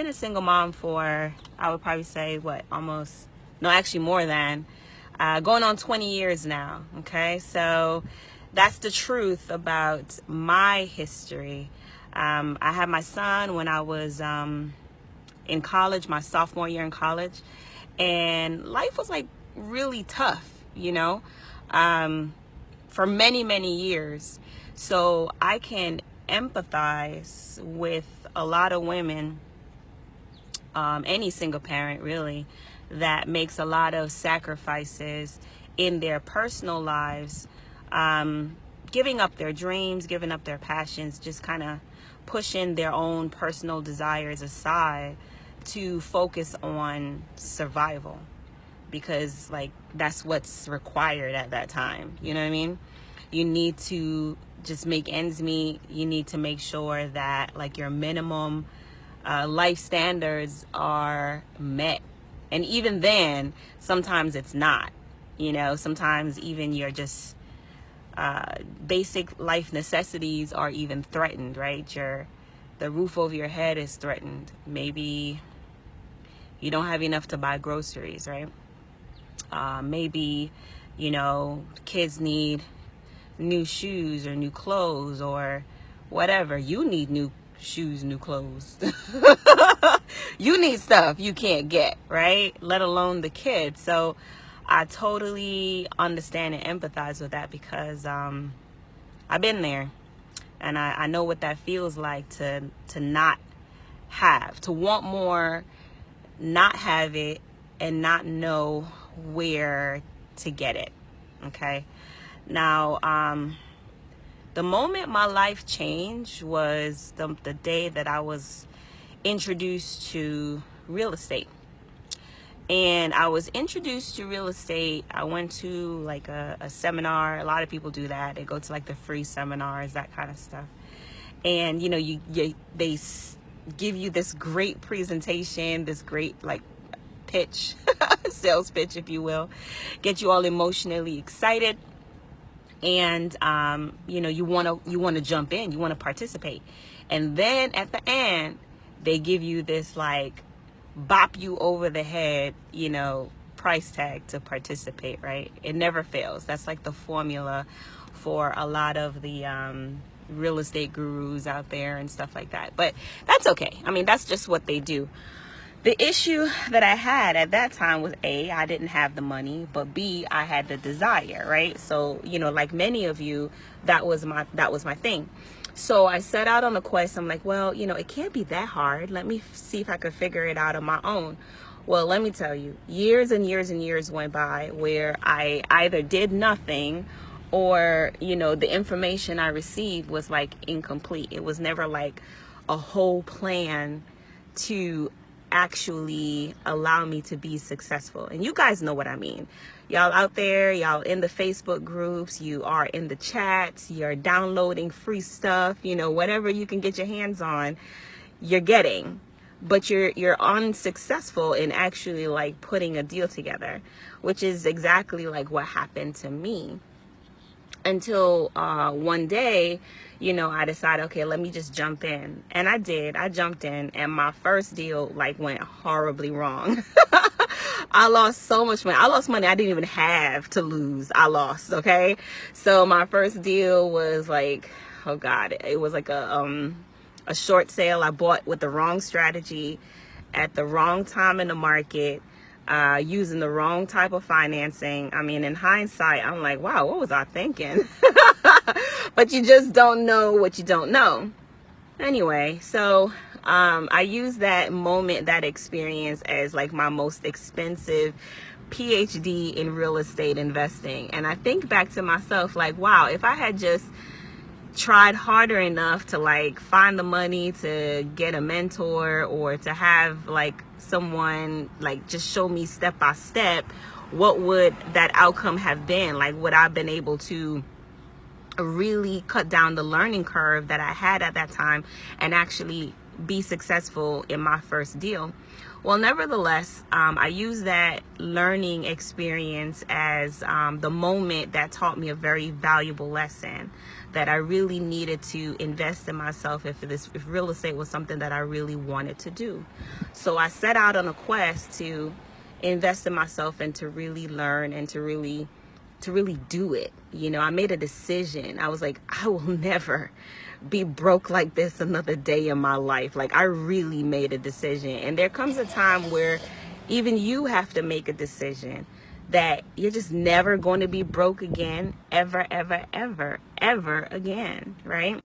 been a single mom for, I would probably say, actually more than, going on 20 years now. Okay, so that's the truth about my history. I had my son when I was in college, my sophomore year in college, and life was like really tough, for many, many years. So I can empathize with a lot of women, any single parent really, that makes a lot of sacrifices in their personal lives, giving up their dreams, giving up their passions, just kind of pushing their own personal desires aside to focus on survival, because like that's what's required at that time. You know what I mean? You need to just make ends meet. You need to make sure that like your minimum life standards are met. And even then, sometimes it's not. Sometimes even your just basic life necessities are even threatened, right? The roof over your head is threatened. Maybe you don't have enough to buy groceries, right? Maybe, kids need new shoes or new clothes or whatever. You need new shoes, new clothes. You need stuff you can't get, right? Let alone the kids. So I totally understand and empathize with that, because I've been there, and I know what that feels like to not have, to want more, not have it, and not know where to get it. Okay. Now, the moment my life changed was the day that I was introduced to real estate. And I was introduced to real estate. I went to like a seminar. A lot of people do that. They go to like the free seminars, that kind of stuff. And they give you this great presentation, this great like pitch, sales pitch, if you will, get you all emotionally excited. And you want to jump in, you want to participate. And then at the end, they give you this like bop you over the head, price tag to participate, right? It never fails. That's like the formula for a lot of the real estate gurus out there and stuff like that. But that's okay. I mean, that's just what they do. The issue that I had at that time was A, I didn't have the money, but B, I had the desire, right? So, like many of you, that was my thing. So I set out on a quest. I'm like, well, it can't be that hard. Let me see if I could figure it out on my own. Well, let me tell you, years and years and years went by where I either did nothing or, the information I received was like incomplete. It was never like a whole plan to actually allow me to be successful. And you guys know what I mean. Y'all out there, y'all in the Facebook groups, you are in the chats, you're downloading free stuff, whatever you can get your hands on, you're getting. But you're unsuccessful in actually like putting a deal together, which is exactly like what happened to me. Until one day, I decided, okay, let me just jump in. And I did. I jumped in, and my first deal like went horribly wrong. I lost so much money. I lost money I didn't even have to lose. I lost, okay? So my first deal was like, oh God, it was like a short sale I bought with the wrong strategy at the wrong time in the market. Using the wrong type of financing. I mean, in hindsight, I'm like, wow, what was I thinking? But you just don't know what you don't know. Anyway, so I use that moment, that experience, as like my most expensive PhD in real estate investing. And I think back to myself like, wow, if I had just tried harder enough to like find the money to get a mentor, or to have like someone like just show me step by step, what would that outcome have been? Like, would I have been able to really cut down the learning curve that I had at that time and actually be successful in my first deal. Well, nevertheless, I use that learning experience as the moment that taught me a very valuable lesson, that I really needed to invest in myself if real estate was something that I really wanted to do. So I set out on a quest to invest in myself and to really learn and to really do it. You know, I made a decision. I was like, I will never be broke like this another day in my life. Like, I really made a decision. And there comes a time where even you have to make a decision that you're just never going to be broke again, ever, ever, ever, ever again, right?